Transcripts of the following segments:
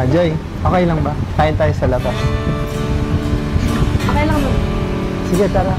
Joy, okay lang ba? Kain tayo sa labas. Okay lang mo. Sige, tara.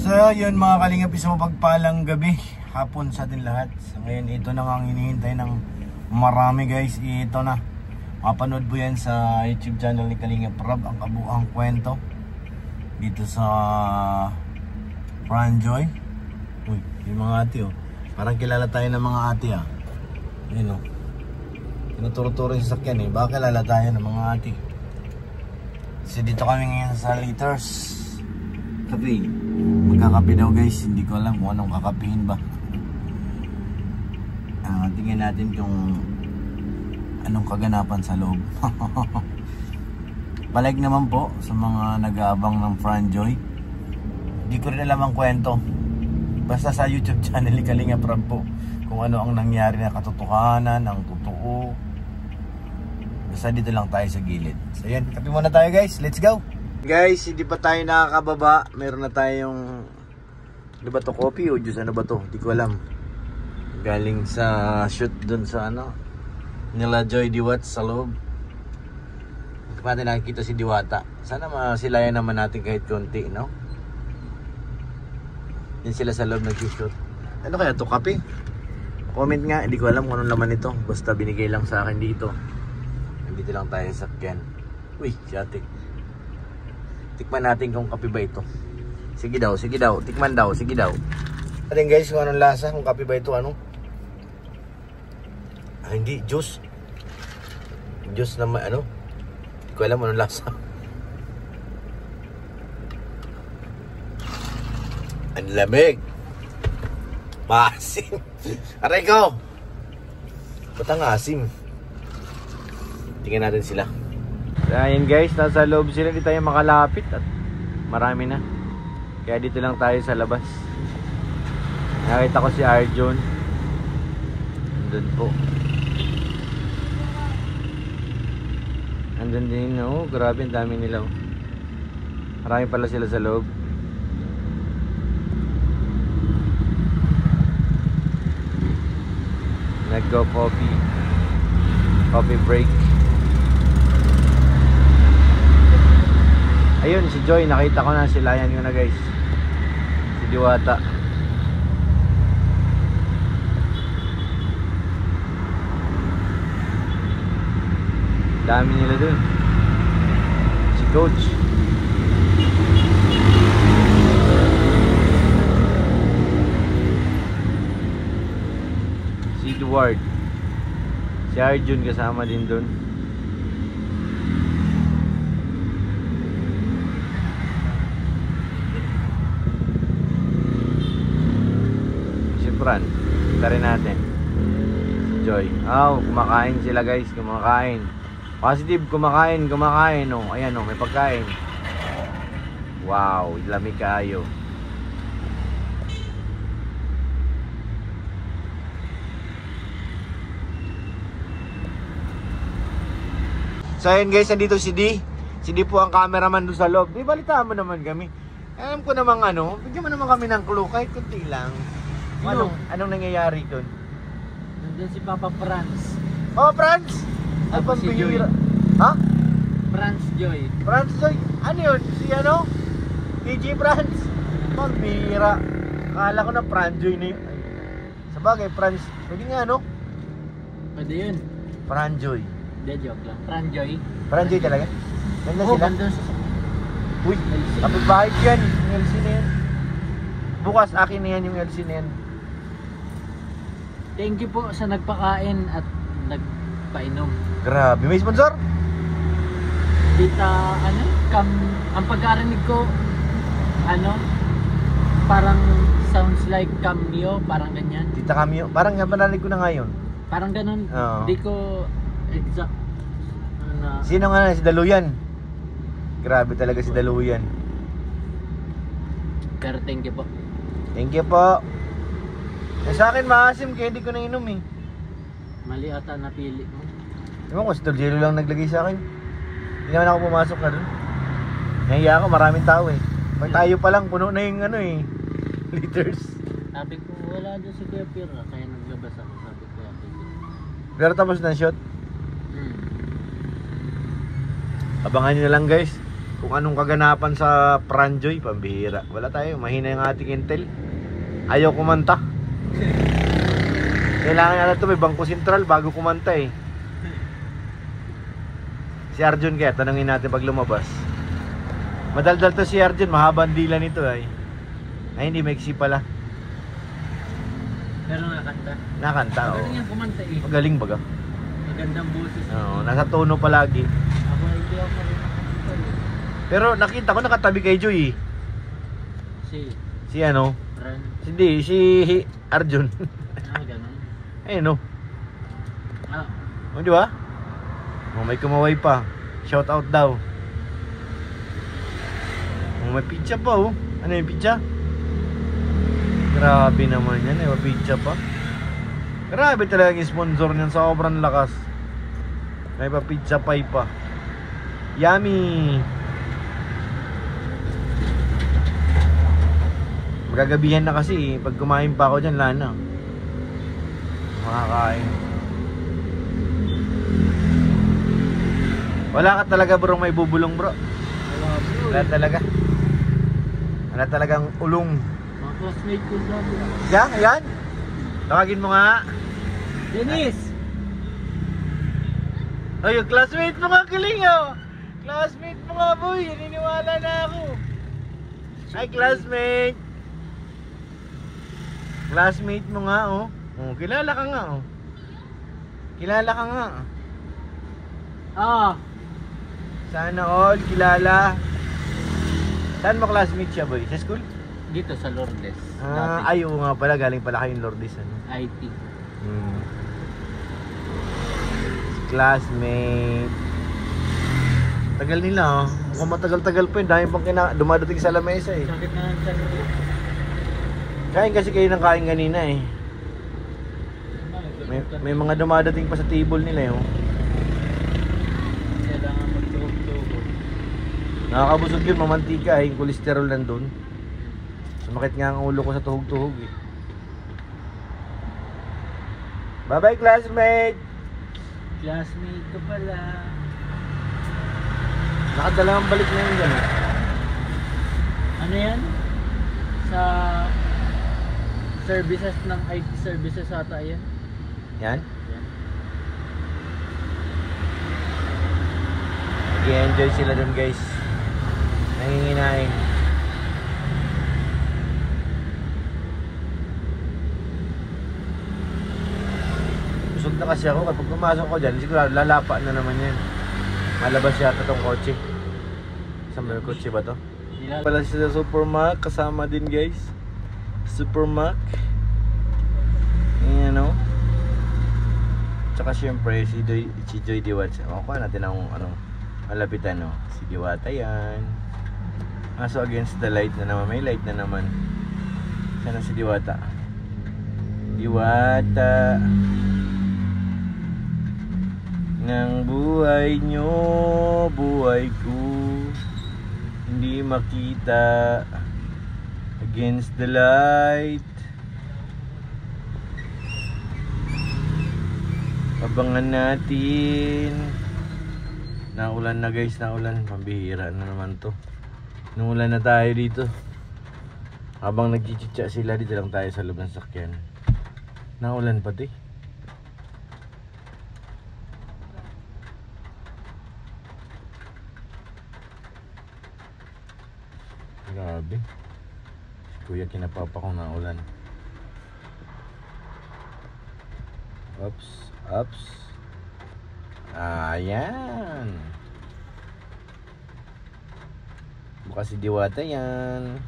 So yun mga kalingap, isang mapagpalang gabi, hapon sa atin lahat. So ngayon ito na nga ang hinihintay ng marami guys. Ito na, mapanood po yan sa YouTube channel ni Kalingap Rob, ang kabuang kwento dito sa Franjoy. Uy, yung mga ate oh, parang kilala tayo ng mga ate ah. Yun oh, tinuturo-turo yung sasakyan eh, baka kilala tayo ng mga ate. Kasi dito kami ngayon sa Liters Cafe. Magkakape daw guys, hindi ko alam kung anong kakapihin ba. Tingnan natin kung anong kaganapan sa loob. Balag naman po sa mga nag-aabang ng Franjoy. Hindi ko rin alam ang kwento. Basta sa YouTube channel ni Kalingap Rob po kung ano ang nangyari na katotohanan, ang totoo. Basta dito lang tayo sa gilid. So yan, kape muna tayo guys, let's go! Guys, hindi pa tayo nakakababa. Meron na tayong, ano ba to, coffee o juice? Ano ba to? Hindi ko alam. Galing sa shoot dun sa ano nila Joy Diwat sa loob. Hindi pa natin nakikita si Diwata. Sana masilayan naman natin kahit konti, no? Yan sila sa loob nag-shoot. Ano kaya to, kape? Comment nga, hindi ko alam kung anong laman ito. Basta binigay lang sa akin dito. Nandito lang tayo sa sakyan. Uy, siyatik. Tikman natin kung kape ba ito. Sige daw, sige daw. Tikman daw, sige daw. Atin guys, kung anong lasa, kung kape ba ito, ano? Hindi, juice. Juice na ano? Hindi ko alam anong lasa. Ang lamig. Maasim. Aray ko. Ba't ang asim? Tingnan natin sila. Ayan guys, nasa loob sila, hindi tayo makalapit at marami na. Kaya dito lang tayo sa labas. Nakita ko si Arjun. Andun po. Andun din, oh, grabe, ang dami nila. Marami pala sila sa loob. Nag-go coffee. Coffee break. Ayun, si Joy, nakita ko na, silayan ko na guys. Si Diwata. Dami nila dun. Si Coach. Si Edward. Si Arjun kasama din dun. Fran, kita rin natin si Joy. Oh, kumakain sila guys, kumakain. Positive, kumakain, kumakain. Oh, ayan oh, may pagkain. Wow, lamig kayo. So ayan guys, nandito si D. Si D po ang cameraman doon sa loob. Di balitaan mo naman kami. Alam ko namang ano, bigyan mo naman kami ng clue kahit kunti lang. Anong nangyayari doon? Nandun si Papa Franz. Oh, Franz! Ay, Si Joy. Ha? Franz Joy. Franz Joy? Ano yun? Si ano? PG Franz? Pambira. Akala ko na Franz Joy na yun. Sabagay, Franz. Pwede nga, no? Pwede yun. Franz Joy. Hindi, joke lang. Franz Joy. Franz Joy talaga? Ganda sila? Ganda. Uy, kapit bahay yan. Yung LC na yan. Bukas, akin na yan yung LC na yan. Thank you po sa nagpakain at nagpainom. Grabe, may sponsor? Dita, ano, ang pagkarinig ko, ano, parang sounds like cameo, parang ganyan. Tita Cameo, parang nga narinig ko na ngayon. Parang ganun, Oo. di ko exact. Sino nga na, si Daluyan? Grabe talaga si Daluyan. Pero thank you po. Thank you po. Eh, sa akin maasim kaya hindi ko na inom eh. Mali ata napili mo. Ewan ko, si Torgelo lang naglagay sa akin. Hindi naman ako pumasok na dun. Nahiya ako, maraming tao eh. Pag tayo pa lang, puno na yung ano eh, liters. Sabi ko, wala doon si Kuya Pira, kaya naglabas ako. Sabi ko, Pero tapos na shoot? Abangan nyo na lang guys kung anong kaganapan sa Franjoy. Pambihira, wala tayo, mahina yung ating intel. Ayaw kumanta. Kailangan na ito may bangko sentral bago kumanta eh. Si Arjun kaya, tanungin natin pag lumabas. Madaldal to si Arjun, mahabang dila nito ay. Ay hindi, maiksi pala. Pero nakanta. Nakanta, oo. Magaling yan kumanta eh. Magaling baga. Magandang boses. Oo, nasa tono palagi. Ako hindi ako marunong kumanta eh. Pero nakita ko nakatabi kay Joy eh. Si ano? Ran. Si Arjun. Ganun. Ayun no. Ah, O di ba? Oh, may kumaway pa. Shout out daw. Oh, may pizza pa oh. Ano yung pizza? Grabe naman yan, may pizza pa. Grabe talaga yung sponsor niyan, sobrang lakas. May pa pizza pie pa. Yummy. Magagabihan na kasi pag kumain pa ako dyan, lana makakain. Wala ka talaga bro, may bubulong bro. Wala talaga. Wala talagang ulong. mga classmate ko sabi. Yan, ayan. Tawagin mo nga. Dennis! Ay, yung classmate mo nga, Kalinga. Classmate mo nga boy, naniniwala na ako. Hi classmate. Classmate mo nga oh. Oh, kilala ka nga oh. Kilala ka nga. Ah! Sana all kilala. Saan mo classmate siya boy? Sa school? Dito sa Lourdes. Ay oo nga pala, galing pala kayong Lourdes ano. IT. Classmate. Tagal nila oh. Mukhang matagal-tagal pa yun. Dahil pang dumadating sa lamesa eh. Sakit na lang siya. Kain kasi kayo ng kain kanina eh. May mga dumadating pa sa table nila eh oh. Kailangan magtuhog-tuhog. Nakakabusog yun, mamantika eh. Yung kolesterol nandun. Sumakit nga ang ulo ko sa tuhog-tuhog eh. Bye bye classmate! Classmate ko pala. Nakadalawang balik na yun gano'n. Ano yan? Sa services ng IT services ata yan. Yan? Yan. Nag-i-enjoy sila dun guys. Nanginginain. Busog na kasi ako. Kapag pumasok ko dyan, siguro lalapa na naman yan. Malabas yata tong kotse. Saan ba yung kotse ba to? Pala siya sa Supermac. Kasama din guys. Supermac. Ayan o. Tsaka syempre si Joy Diwata. Kuha natin ang malapitan o. Si Diwata yan. So against the light na naman. May light na naman. Sana si Diwata. Diwata ng buhay nyo, buhay ko, hindi makita against the light. Abangan natin. Naulan na guys, naulan. Pambihira na naman to. Naulan na tayo dito. Habang nagchichitsa sila, dito lang tayo sa loob ng sakyan. Naulan pati. Grabe. Si Kuya kinapapa ko na ulan. Oops, oops. Ayan. Bukas si Diwata yan.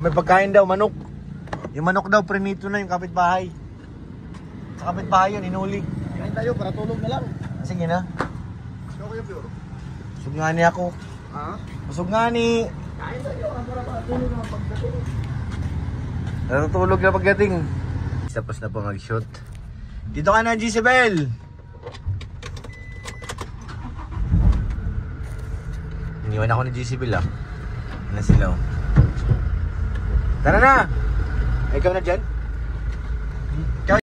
May pagkain daw, manok. Yung manok daw, prinito na yung kapitbahay. Sa kapitbahay yun, inuli. Kain tayo para tulog na lang. Sige na. Ikaw kayo, Pio. Busog nga ni ako. Ha? Busog nga ni. Kain tayo para makatulog na pagdating. Natutulog na pagdating. Tapos na po mag-shoot. Dito ka na, Gisabel. Iniwan ako ni Gisabel ah. Ano sila oh. Tara na. Ikaw na dyan.